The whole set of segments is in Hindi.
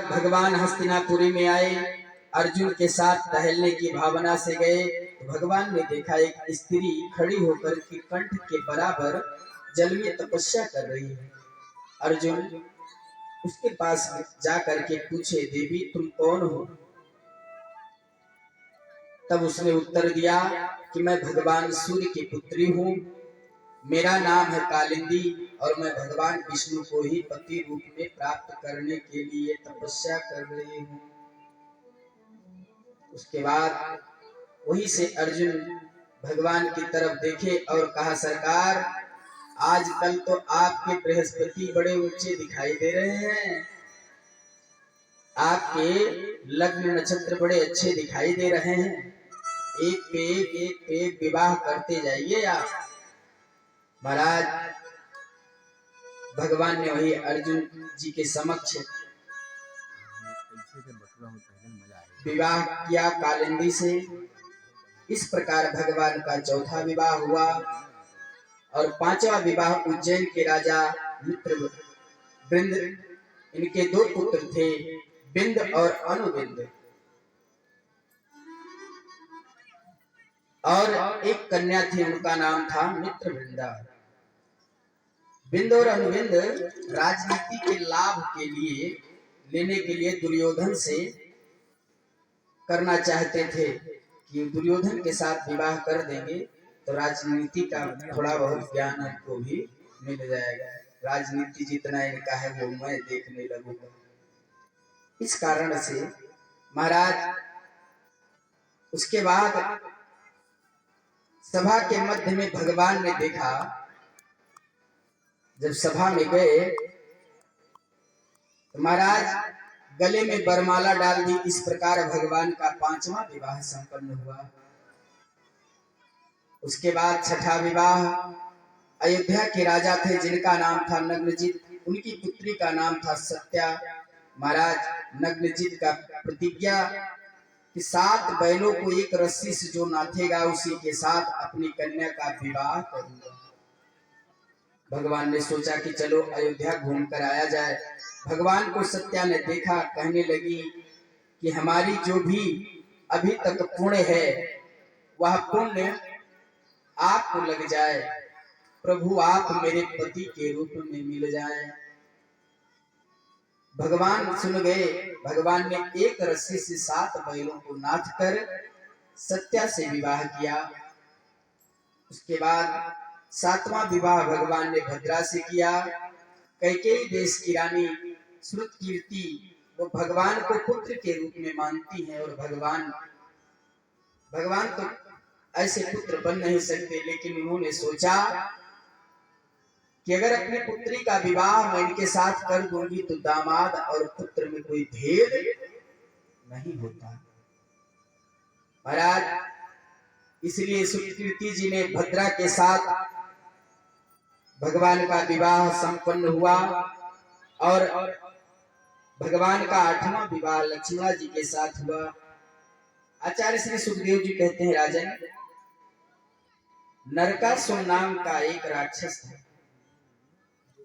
भगवान हस्तिनापुरी में आए, अर्जुन के साथ टहलने की भावना से गए तो भगवान ने देखा एक स्त्री खड़ी होकर के कंठ के बराबर जल में तपस्या कर रही है। अर्जुन उसके पास जा करके पूछे, देवी तुम कौन हो? तब उसने उत्तर दिया कि मैं भगवान सूर्य की पुत्री हूँ, मेरा नाम है कालिंदी और मैं भगवान विष्णु को ही पति रूप में प्राप्त करने के लिए तपस्या कर रही हूँ। उसके बाद वहीं से अर्जुन भगवान की तरफ देखे और कहा, सरकार आजकल तो आपके बृहस्पति बड़े ऊंचे दिखाई दे रहे हैं, आपके लग्न नक्षत्र बड़े अच्छे दिखाई दे रहे हैं, एक पे एक विवाह करते जाइए आप। महाराज भगवान ने वही अर्जुन जी के समक्ष विवाह किया कालिंदी से। इस प्रकार भगवान का चौथा विवाह हुआ और पांचवा विवाह उज्जैन के राजा मित्रवृंद, इनके दो पुत्र थे, बिंद और अनुबिंद, और एक कन्या थी, उनका नाम था मित्रवृंदा। बिंद और अनुबिंद राजनीति के लाभ के लिए लेने के लिए दुर्योधन से करना चाहते थे कि दुर्योधन के साथ विवाह कर देंगे तो राजनीति का थोड़ा बहुत ज्ञान हमको भी मिल जाएगा, राजनीति जितना इनका है वो मैं देखने लगूंगा। इस कारण से महाराज उसके बाद सभा के मध्य में भगवान ने देखा, जब सभा में गए तो महाराज गले में बरमाला डाल दी। इस प्रकार भगवान का पांचवा विवाह संपन्न हुआ। उसके बाद छठा विवाह अयोध्या के राजा थे जिनका नाम था नग्नजित, उनकी पुत्री का नाम था सत्या। महाराज नग्नजित का प्रतिज्ञा कि 7 बैलों को एक रस्सी से जो नाथेगा उसी के साथ अपनी कन्या का विवाह करूंगा। भगवान ने सोचा कि चलो अयोध्या घूम कर आया जाए। भगवान को सत्या ने देखा, कहने लगी कि हमारी जो भी अभी तक पुण्य है वह पुण्य आपको लग जाए, प्रभु आप मेरे पति के रूप में मिल जाए। भगवान सुन गए। भगवान ने एक रस्सी से 7 बैलों को नाथ कर सत्या से विवाह किया। उसके बाद 7वां विवाह भगवान ने भद्रा से किया। कैकेयी देश की रानी श्रुतकीर्ति वो भगवान को पुत्र के रूप में मानती है और भगवान तो ऐसे पुत्र बन नहीं सकते, लेकिन उन्होंने सोचा कि अगर अपनी पुत्री का विवाह मैं इनके साथ कर दूंगी तो दामाद और पुत्र में कोई भेद नहीं होता। महाराज इसलिए श्रुतकीर्ति जी ने भद्रा के साथ भगवान का विवाह संपन्न हुआ और भगवान का 8वां विवाह लक्ष्मणा जी के साथ हुआ। आचार्य श्री सुखदेव जी कहते हैं, राजन नरकासुर नाम का एक राक्षस था,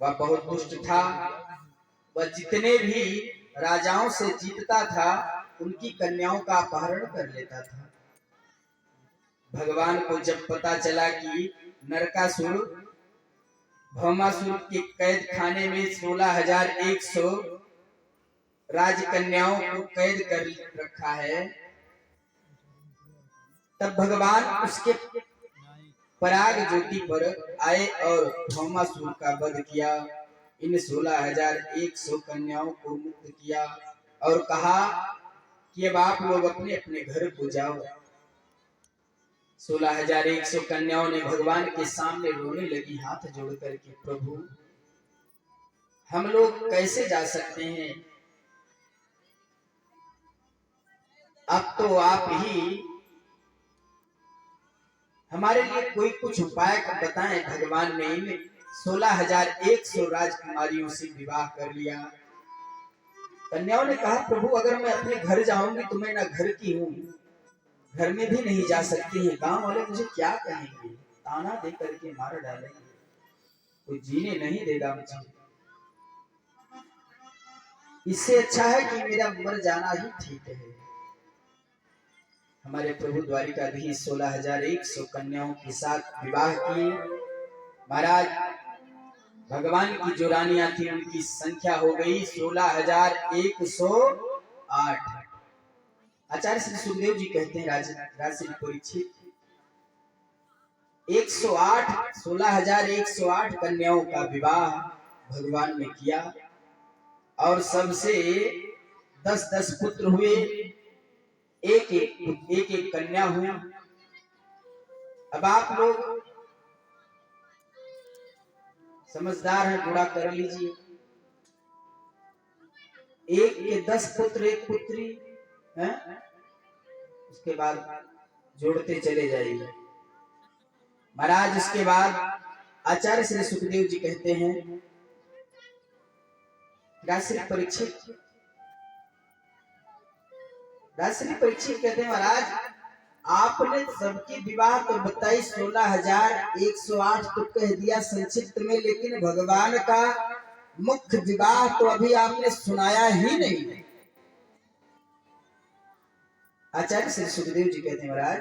वह बहुत दुष्ट था। वह जितने भी राजाओं से जीतता था उनकी कन्याओं का अपहरण कर लेता था। भगवान को जब पता चला कि नरकासुर भौमासुर के कैद खाने में 16,100 राजकन्याओं को कैद कर रखा है, तब भगवान उसके पराग ज्योति पर आए और भौमासुर का वध किया। इन 16,100 कन्याओं को मुक्त किया और कहा कि अब आप लोग अपने अपने घर को जाओ। 16,100 कन्याओं ने भगवान के सामने रोने लगी, हाथ जोड़ करके, प्रभु हम लोग कैसे जा सकते हैं, अब तो आप ही हमारे लिए कोई कुछ उपाय बताएं। भगवान ने इन 16,100 राजकुमारियों से विवाह कर लिया। कन्याओं ने कहा, प्रभु अगर मैं अपने घर जाऊंगी तो मैं ना घर की हूँ, घर में भी नहीं जा सकती है, गांव वाले मुझे क्या कहेंगे, ताना दे करके मार डालेंगे, कोई जीने नहीं देगा मुझे। इससे अच्छा है कि मेरा मर जाना ही ठीक है। हमारे प्रभु द्वारिकाधीश 16,100 कन्याओं के साथ विवाह किए। महाराज भगवान की जो रानियां थी उनकी संख्या हो गई 16,108। आचार्य श्री सुखदेव जी कहते हैं राजश्री परीक्षित 16,108 कन्याओं का विवाह भगवान ने किया और सबसे 10-10 पुत्र हुए, एक एक कन्या हुई। अब आप लोग समझदार हैं, गुणा कर लीजिए। एक के 10 पुत्र, एक पुत्री है, उसके बाद जोड़ते चले जाइए। महाराज उसके बाद आचार्य श्री सुखदेव जी कहते हैं राजश्री परीक्षित कहते हैं महाराज आपने सबके विवाह तो बताई 16,108 तो कह दिया संक्षिप्त में, लेकिन भगवान का मुख्य विवाह तो अभी आपने सुनाया ही नहीं। आचार्य श्री सुखदेव जी कहते हैं महाराज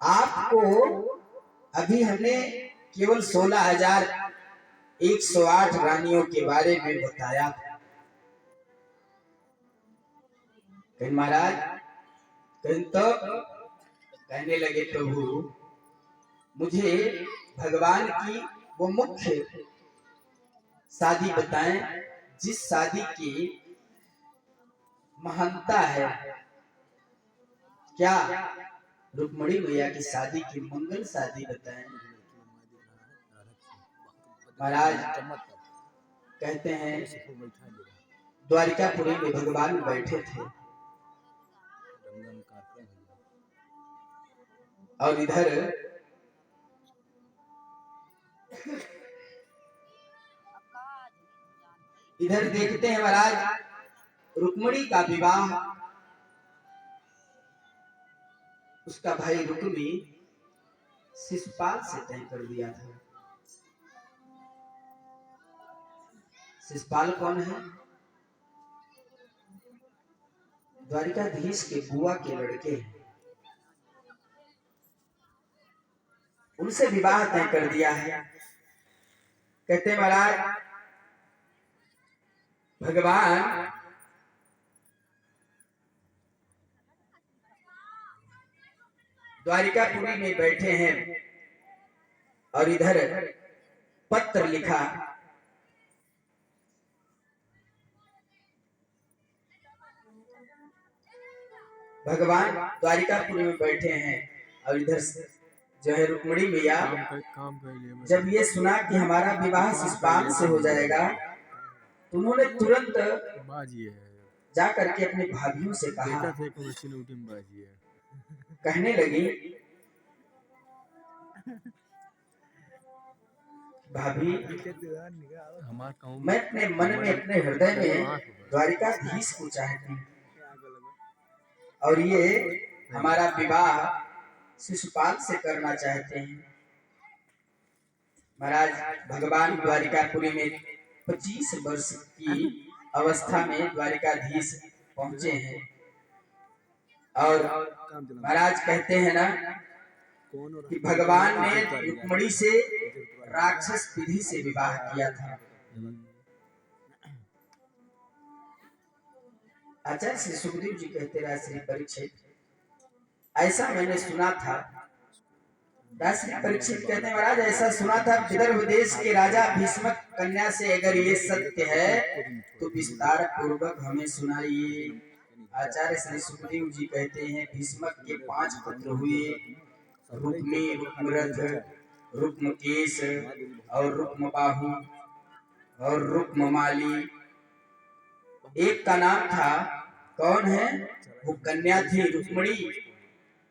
आपको अभी हमने केवल 16,108 रानियों के बारे में बताया था। महाराज तो कहने लगे प्रभु मुझे भगवान की वो मुख्य शादी बताएं जिस शादी की महानता है। क्या रुक्मणी मैया की शादी की मंगल शादी बताएं। महाराज कहते हैं द्वारिकापुरी में भगवान बैठे थे और इधर देखते हैं महाराज रुक्मणी का विवाह उसका भाई रुक्मी शिशुपाल से तय कर दिया था। शिशुपाल कौन है? द्वारिकाधीश के बुआ के लड़के हैं। उनसे विवाह तय कर दिया है। कहते महाराज भगवान द्वारिकापुरी में बैठे हैं और इधर पत्र लिखा भगवान द्वारिकापुरी में बैठे हैं और इधर जो है रुक्मणी मैया जब ये सुना कि हमारा विवाह शिशुपाल से हो जाएगा तो उन्होंने तुरंत जा करके अपनी भाभियों से कहा, कहने लगी भाभी मैं अपने मन में अपने हृदय में द्वारिकाधीश को चाहती हूँ और ये हमारा विवाह शिशुपाल से करना चाहते हैं। महाराज भगवान द्वारिकापुरी में 25 वर्ष की अवस्था में द्वारिकाधीश पहुंचे हैं और महाराज कहते हैं ना कि भगवान ने रुक्मणी से राक्षस विधि से विवाह किया था। आचार्य श्री सुखदेव जी कहते राजश्री परीक्षित ऐसा मैंने सुना था। राजश्री परीक्षित कहते हैं महाराज ऐसा सुना था विदर्भ देश के राजा भीष्मक कन्या से अगर ये सत्य है तो विस्तार पूर्वक हमें सुनाइए। आचार्य श्री सुखदेव जी कहते हैं भीष्मक के 5 पुत्र हुए, रुक्मी, रुक्मरथ, रुक्मकेश और रुक्मबाहु और रुक्ममाली। एक का नाम था कौन है? वो कन्या थी रुक्मणी।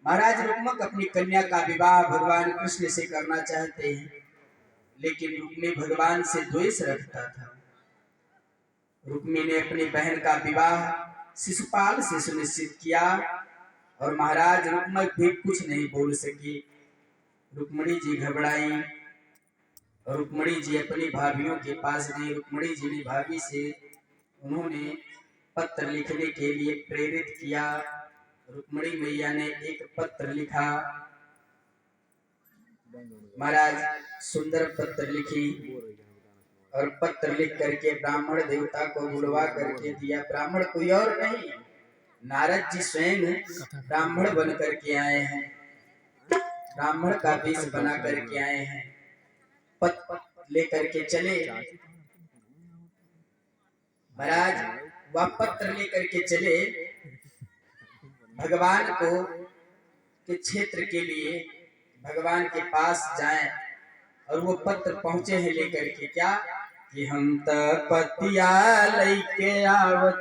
महाराज रुक्मक अपनी कन्या का विवाह भगवान कृष्ण से करना चाहते हैं लेकिन रुक्मी भगवान से द्वेष रखता था। रुक्मी ने अपनी बहन का विवाह शिशुपाल से सुनिश्चित किया और महाराज रुक्मक भी कुछ नहीं बोल सकी। रुक्मणी जी घबराई रुक्मणी जी अपनी भाभियों के पास गई। रुक्मणी जी ने भाभी से उन्होंने पत्र लिखने के लिए प्रेरित किया। रुक्मणी मैया ने एक पत्र लिखा। महाराज सुंदर पत्र लिखी और पत्र लिख करके ब्राह्मण देवता को बुलवा करके दिया। ब्राह्मण कोई और नहीं, नारद जी स्वयं ब्राह्मण बन करके आए हैं, ब्राह्मण का वेश बना करके आए हैं। पत्र लेकर के चले महाराज, वह पत्र लेकर के चले भगवान को के क्षेत्र के लिए, भगवान के पास जाएं। और वो पत्र पहुंचे हैं लेकर के क्या कि हम तपतिया लेके आवत